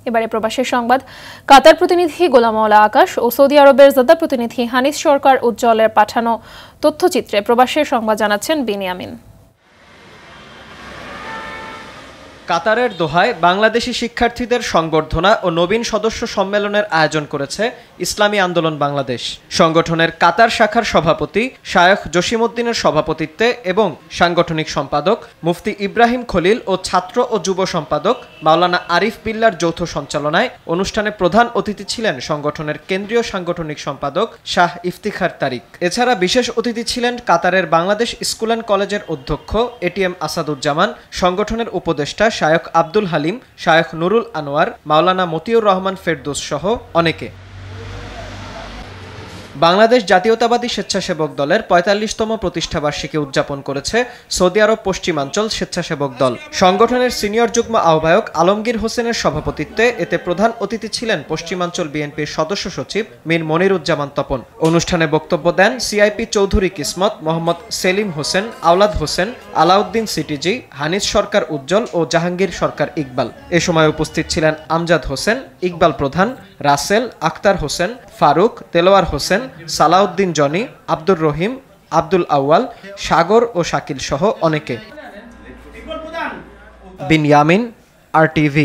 এবারে প্রবাসের সংবাদ। কাতার প্রতিনিধি গোলাম মাওলা আকাশ ও সৌদি আরবের জেদ্দা প্রতিনিধি হানিস সরকার উজ্জ্বলের পাঠানো তথ্যচিত্রে প্রবাসের সংবাদ জানাচ্ছেন বিনিয়ামিন। কাতারের দোহায় বাংলাদেশি শিক্ষার্থীদের সংবর্ধনা ও নবীন সদস্য সম্মেলনের আয়োজন করেছে ইসলামী আন্দোলন বাংলাদেশ। সংগঠনের কাতার শাখার সভাপতি শায়খ জসিমউদ্দিনের সভাপতিত্বে এবং সাংগঠনিক সম্পাদক মুফতি ইব্রাহিম খলিল ও ছাত্র ও যুব সম্পাদক মাওলানা আরিফ বিল্লার যৌথ সঞ্চালনায় অনুষ্ঠানে প্রধান অতিথি ছিলেন সংগঠনের কেন্দ্রীয় সাংগঠনিক সম্পাদক শাহ ইফতিখার তারিক। এছাড়া বিশেষ অতিথি ছিলেন কাতারের বাংলাদেশ স্কুল অ্যান্ড কলেজের অধ্যক্ষ এটিএম আসাদুজ্জামান, সংগঠনের উপদেষ্টা শায়খ আব্দুল হালিম, শায়খ নুরুল আনোয়ার, মাওলানা মতিউর রহমান ফেরদৌস সহ অনেকে। বাংলাদেশ জাতীয়তাবাদী স্বেচ্ছাসেবক দলের ৪৫তম প্রতিষ্ঠাবার্ষিকী উদযাপন করেছে সৌদি আরব পশ্চিমাঞ্চল স্বেচ্ছাসেবক দল। সংগঠনের সিনিয়র যুগ্ম আহ্বায়ক আলমগীর হোসেনের সভাপতিত্বে এতে প্রধান অতিথি ছিলেন পশ্চিমাঞ্চল বিএনপির সদস্য সচিব মীর মনিরুজ্জামান তপন। অনুষ্ঠানে বক্তব্য দেন সিআইপি চৌধুরী কিসমত, মোহাম্মদ সেলিম হোসেন, আওলাদ হোসেন, আলাউদ্দিন সিটিজি, হানিস সরকার উজ্জ্বল ও জাহাঙ্গীর সরকার ইকবাল। এ সময় উপস্থিত ছিলেন আমজাদ হোসেন, ইকবাল প্রধান, রাসেল, আক্তার হোসেন, ফারুক, দেলোয়ার হোসেন, সালাউদ্দিন জনি, আব্দুর রহিম, আব্দুল আউয়াল, সাগর ও শাকিল সহ অনেকে। বিনিয়ামিন, RTV।